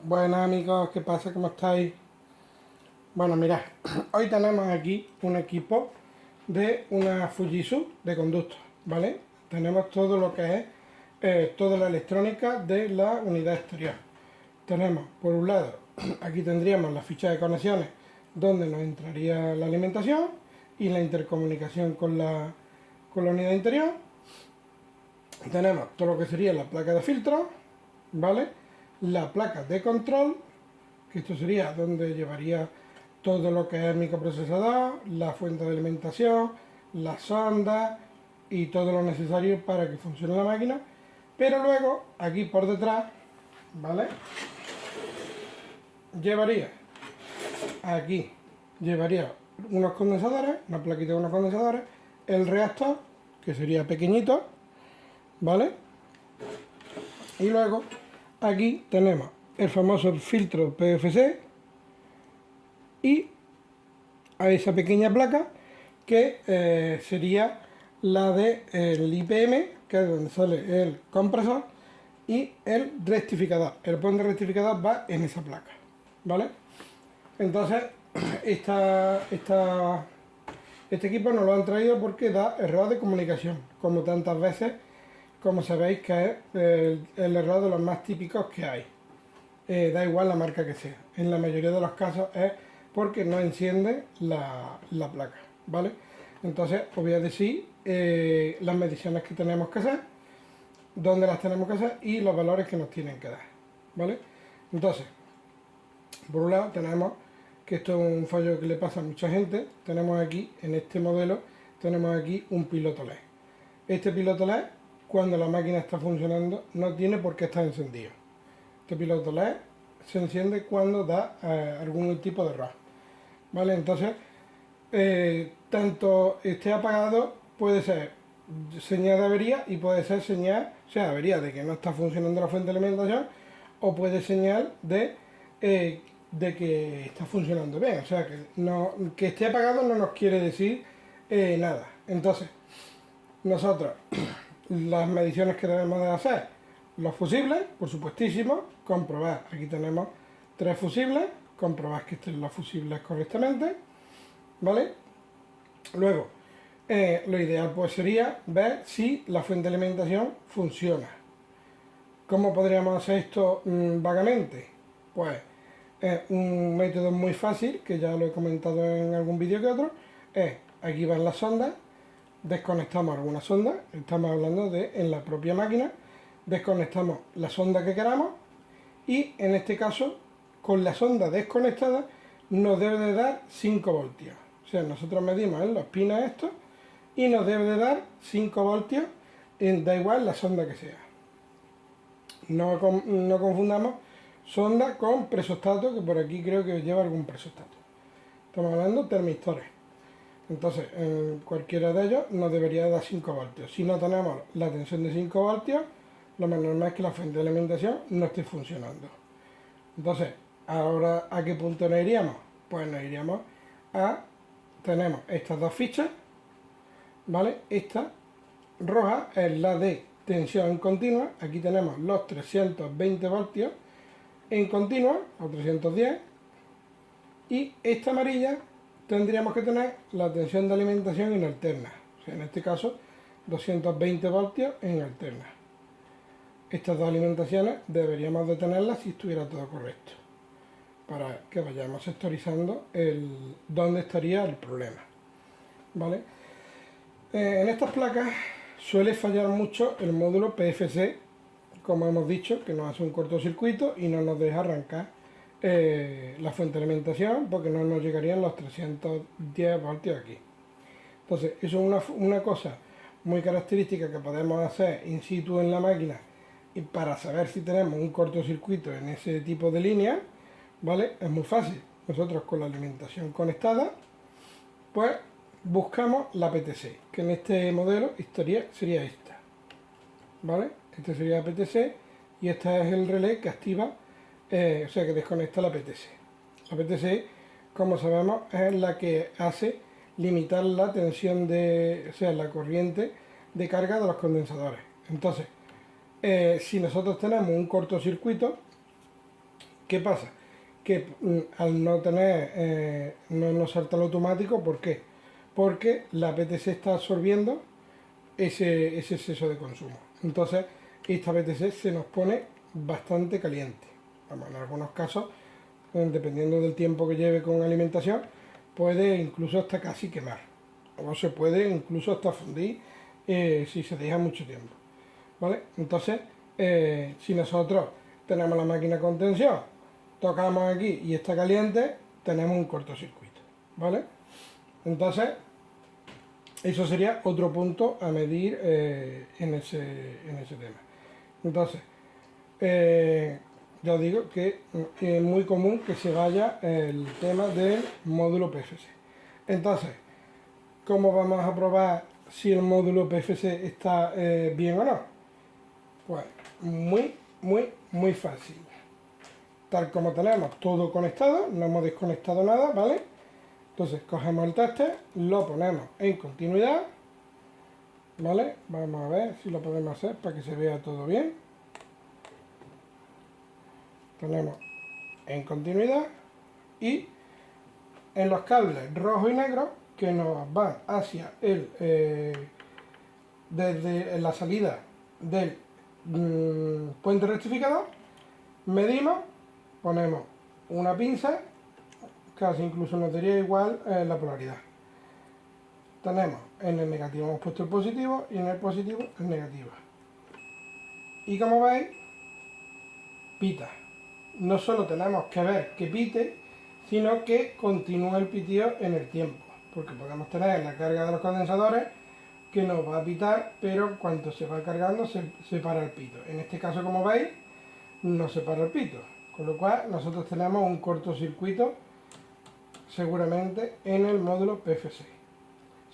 Buenas amigos, ¿qué pasa? ¿Cómo estáis? Bueno, mirad, hoy tenemos aquí un equipo de una Fujitsu de conductos, ¿vale? Tenemos todo lo que es toda la electrónica de la unidad exterior. Tenemos, por un lado, aquí tendríamos la ficha de conexiones donde nos entraría la alimentación y la intercomunicación con la unidad interior. Tenemos todo lo que sería la placa de filtro, ¿vale? La placa de control, que esto sería donde llevaría todo lo que es el microprocesador, la fuente de alimentación, las sondas y todo lo necesario para que funcione la máquina. Pero luego, aquí por detrás, ¿vale? Aquí llevaría unos condensadores, una plaquita de unos condensadores, el reactor, que sería pequeñito, ¿vale? Y luego aquí tenemos el famoso filtro PFC y a esa pequeña placa que sería la del IPM, que es donde sale el compresor, y el rectificador. El puente rectificador va en esa placa, ¿vale? Entonces, este equipo nos lo han traído porque da error de comunicación, como tantas veces, como sabéis que es el error de los más típicos que hay. Da igual la marca que sea. En la mayoría de los casos es porque no enciende la placa, ¿vale? Entonces os voy a decir las mediciones que tenemos que hacer, dónde las tenemos que hacer y los valores que nos tienen que dar, ¿vale? Entonces, por un lado tenemos que esto es un fallo que le pasa a mucha gente. Tenemos aquí, en este modelo, tenemos aquí un piloto LED. Este piloto LED, cuando la máquina está funcionando, no tiene por qué estar encendido. Este piloto LED se enciende cuando da algún tipo de error, ¿vale? Entonces, tanto esté apagado, puede ser señal de avería y puede ser señal, o sea, avería de que no está funcionando la fuente de alimentación, o puede señal de que está funcionando bien. O sea, que esté apagado no nos quiere decir nada. Entonces, nosotros, las mediciones que debemos de hacer, los fusibles, por supuestísimo, comprobar. Aquí tenemos 3 fusibles, comprobar que estén los fusibles correctamente, ¿vale? Luego, lo ideal pues sería ver si la fuente de alimentación funciona. ¿Cómo podríamos hacer esto vagamente? Pues un método muy fácil, que ya lo he comentado en algún vídeo que otro, es aquí van las sondas, desconectamos alguna sonda, estamos hablando de en la propia máquina, desconectamos la sonda que queramos y en este caso con la sonda desconectada nos debe de dar 5 voltios. O sea, nosotros medimos en los pines estos y nos debe de dar 5 voltios, da igual la sonda que sea. No confundamos sonda con presostato, que por aquí creo que lleva algún presostato. Estamos hablando de termistores. Entonces, en cualquiera de ellos nos debería dar 5 voltios. Si no tenemos la tensión de 5 voltios, lo más normal es que la fuente de alimentación no esté funcionando. Entonces, ahora, ¿a qué punto nos iríamos? Pues nos iríamos a... Tenemos estas dos fichas, ¿vale? Esta roja es la de tensión continua. Aquí tenemos los 320 voltios en continua, o 310. Y esta amarilla tendríamos que tener la tensión de alimentación en alterna. O sea, en este caso, 220 voltios en alterna. Estas dos alimentaciones deberíamos de tenerlas si estuviera todo correcto, para que vayamos sectorizando dónde estaría el problema, ¿vale? En estas placas suele fallar mucho el módulo PFC, como hemos dicho, que nos hace un cortocircuito y no nos deja arrancar la fuente de alimentación porque no nos llegarían los 310 voltios aquí. Entonces, eso es una cosa muy característica que podemos hacer in situ en la máquina y para saber si tenemos un cortocircuito en ese tipo de línea, ¿vale? Es muy fácil. Nosotros con la alimentación conectada, pues buscamos la PTC, que en este modelo sería esta, ¿vale? Este sería la PTC y este es el relé que activa, o sea que desconecta la PTC. La PTC, como sabemos, es la que hace limitar la tensión o sea, la corriente de carga de los condensadores. Entonces, si nosotros tenemos un cortocircuito, ¿Qué pasa? Que al no tener, no nos salta el automático, ¿por qué? Porque la PTC está absorbiendo ese exceso de consumo. Entonces, esta PTC se nos pone bastante caliente. Vamos, en algunos casos, dependiendo del tiempo que lleve con alimentación, puede incluso hasta casi quemar. O se puede incluso hasta fundir si se deja mucho tiempo. ¿Vale? Entonces, si nosotros tenemos la máquina con tensión, tocamos aquí y está caliente, tenemos un cortocircuito. ¿Vale? Entonces, eso sería otro punto a medir en ese tema. Entonces, ya os digo que es muy común que se vaya el tema del módulo PFC. Entonces, ¿cómo vamos a probar si el módulo PFC está bien o no? Pues muy fácil. Tal como tenemos todo conectado, no hemos desconectado nada, ¿vale? Entonces cogemos el tester, lo ponemos en continuidad, ¿vale? Vamos a ver si lo podemos hacer para que se vea todo bien. Ponemos en continuidad y en los cables rojo y negro que nos van hacia desde la salida del puente rectificador, medimos, ponemos una pinza, casi incluso nos daría igual la polaridad. Tenemos en el negativo hemos puesto el positivo y en el positivo el negativo. Y como veis, pita. No solo tenemos que ver que pite, sino que continúe el pitido en el tiempo. Porque podemos tener la carga de los condensadores que nos va a pitar, pero en cuanto se va cargando se para el pito. En este caso, como veis, no se para el pito. Con lo cual nosotros tenemos un cortocircuito seguramente en el módulo PFC.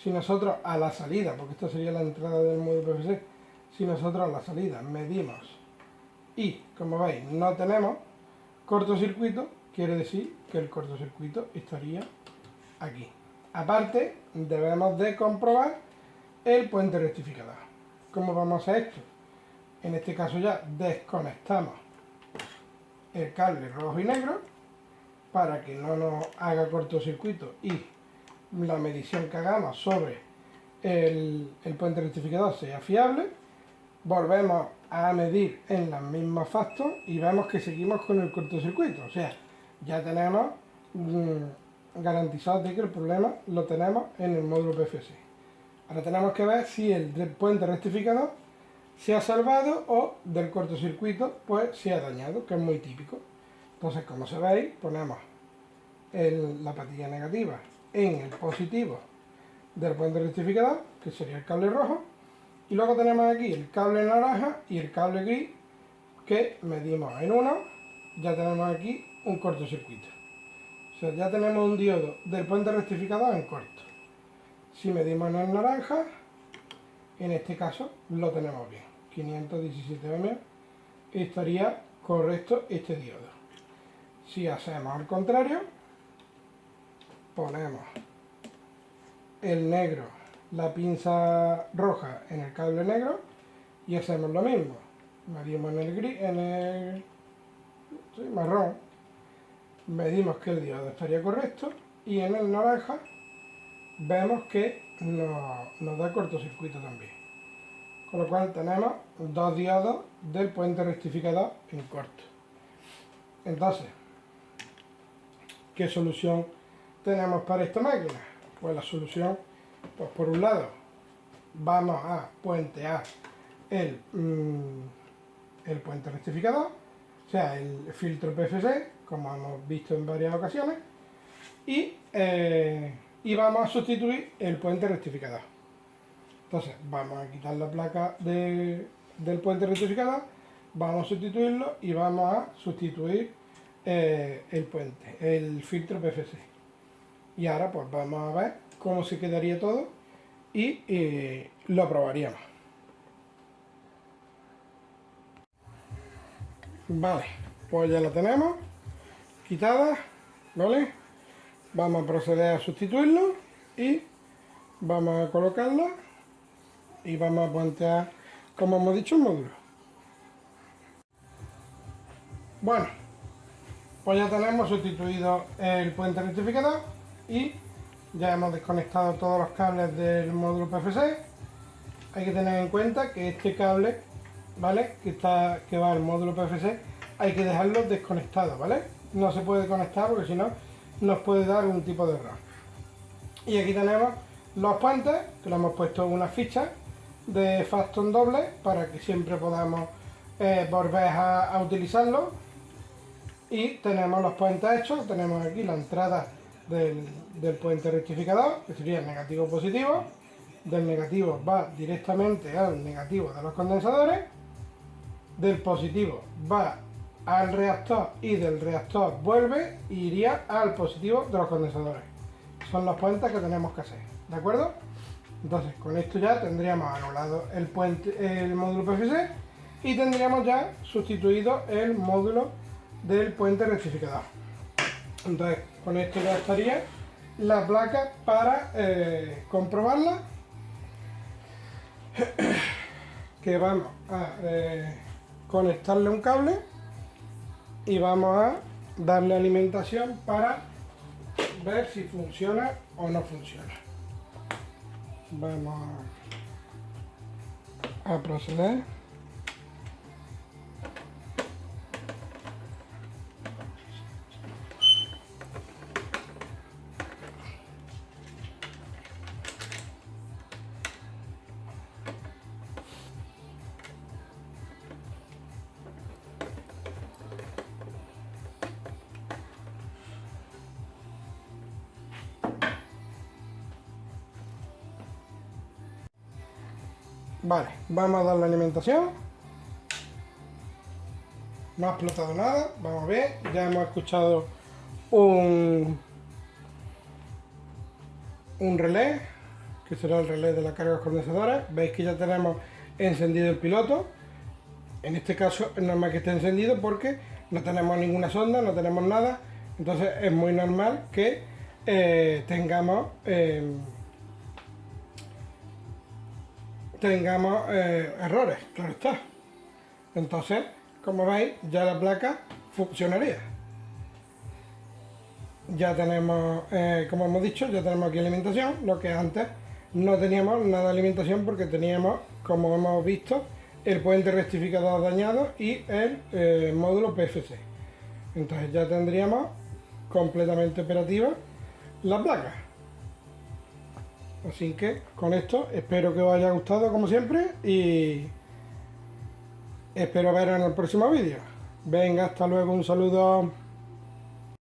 Si nosotros a la salida, porque esto sería la entrada del módulo PFC, si nosotros a la salida medimos y, como veis, no tenemos cortocircuito, quiere decir que el cortocircuito estaría aquí. Aparte, debemos de comprobar el puente rectificador. ¿Cómo vamos a hacer esto? En este caso ya desconectamos el cable rojo y negro para que no nos haga cortocircuito y la medición que hagamos sobre el puente rectificador sea fiable. Volvemos a medir en las mismas factos y vemos que seguimos con el cortocircuito. O sea, ya tenemos garantizado de que el problema lo tenemos en el módulo PFC. Ahora tenemos que ver si el puente rectificador se ha salvado o del cortocircuito pues se ha dañado, que es muy típico. Entonces, como se veis, ponemos la patilla negativa en el positivo del puente rectificador, que sería el cable rojo, y luego tenemos aquí el cable naranja y el cable gris que medimos en uno. Ya tenemos aquí un cortocircuito, o sea, ya tenemos un diodo del puente rectificador en corto. Si medimos en el naranja, en este caso lo tenemos bien, 517 ohms, estaría correcto este diodo. Si hacemos al contrario, ponemos el negro, la pinza roja en el cable negro y hacemos lo mismo. Medimos en el gris, marrón, medimos que el diodo estaría correcto y en el naranja vemos que nos da cortocircuito también. Con lo cual tenemos dos diodos del puente rectificador en corto. Entonces, ¿qué solución tenemos para esta máquina? Pues la solución, pues por un lado, vamos a puentear el puente rectificador, o sea, el filtro PFC, como hemos visto en varias ocasiones, y vamos a sustituir el puente rectificador. Entonces, vamos a quitar la placa del puente rectificador, vamos a sustituirlo y vamos a sustituir el filtro PFC. Y ahora pues vamos a ver cómo se quedaría todo y lo probaríamos. Vale, pues ya la tenemos quitada, ¿vale? Vamos a proceder a sustituirlo y vamos a colocarla y vamos a puentear, como hemos dicho, el módulo. Bueno, Pues ya tenemos sustituido el puente rectificador y ya hemos desconectado todos los cables del módulo PFC. Hay que tener en cuenta que este cable, ¿vale? Que va al módulo PFC, hay que dejarlo desconectado, ¿vale? No se puede conectar porque si no nos puede dar un tipo de error. Y aquí tenemos los puentes, que le hemos puesto una ficha de Faston doble para que siempre podamos volver a utilizarlo. Y tenemos los puentes hechos, tenemos aquí la entrada del puente rectificador, que sería negativo positivo. Del negativo va directamente al negativo de los condensadores, del positivo va al reactor y del reactor vuelve e iría al positivo de los condensadores. Son los puentes que tenemos que hacer, ¿de acuerdo? Entonces con esto ya tendríamos anulado el módulo PFC y tendríamos ya sustituido el módulo del puente rectificador. Entonces con esto ya estaría la placa para comprobarla, que vamos a conectarle un cable y vamos a darle alimentación para ver si funciona o no funciona. Vamos a proceder. Vale, vamos a dar la alimentación. No ha explotado nada, vamos a ver. Ya hemos escuchado un relé, que será el relé de la carga condensadora. Veis que ya tenemos encendido el piloto. En este caso es normal que esté encendido porque no tenemos ninguna sonda, no tenemos nada. Entonces es muy normal que tengamos errores, claro está. Entonces, como veis, ya la placa funcionaría. Ya tenemos, como hemos dicho, ya tenemos aquí alimentación, lo que antes no teníamos nada de alimentación porque teníamos, como hemos visto, el puente rectificador dañado y el módulo PFC. Entonces ya tendríamos completamente operativa la placa. Así que con esto espero que os haya gustado como siempre y espero veros en el próximo vídeo. Venga, hasta luego, un saludo.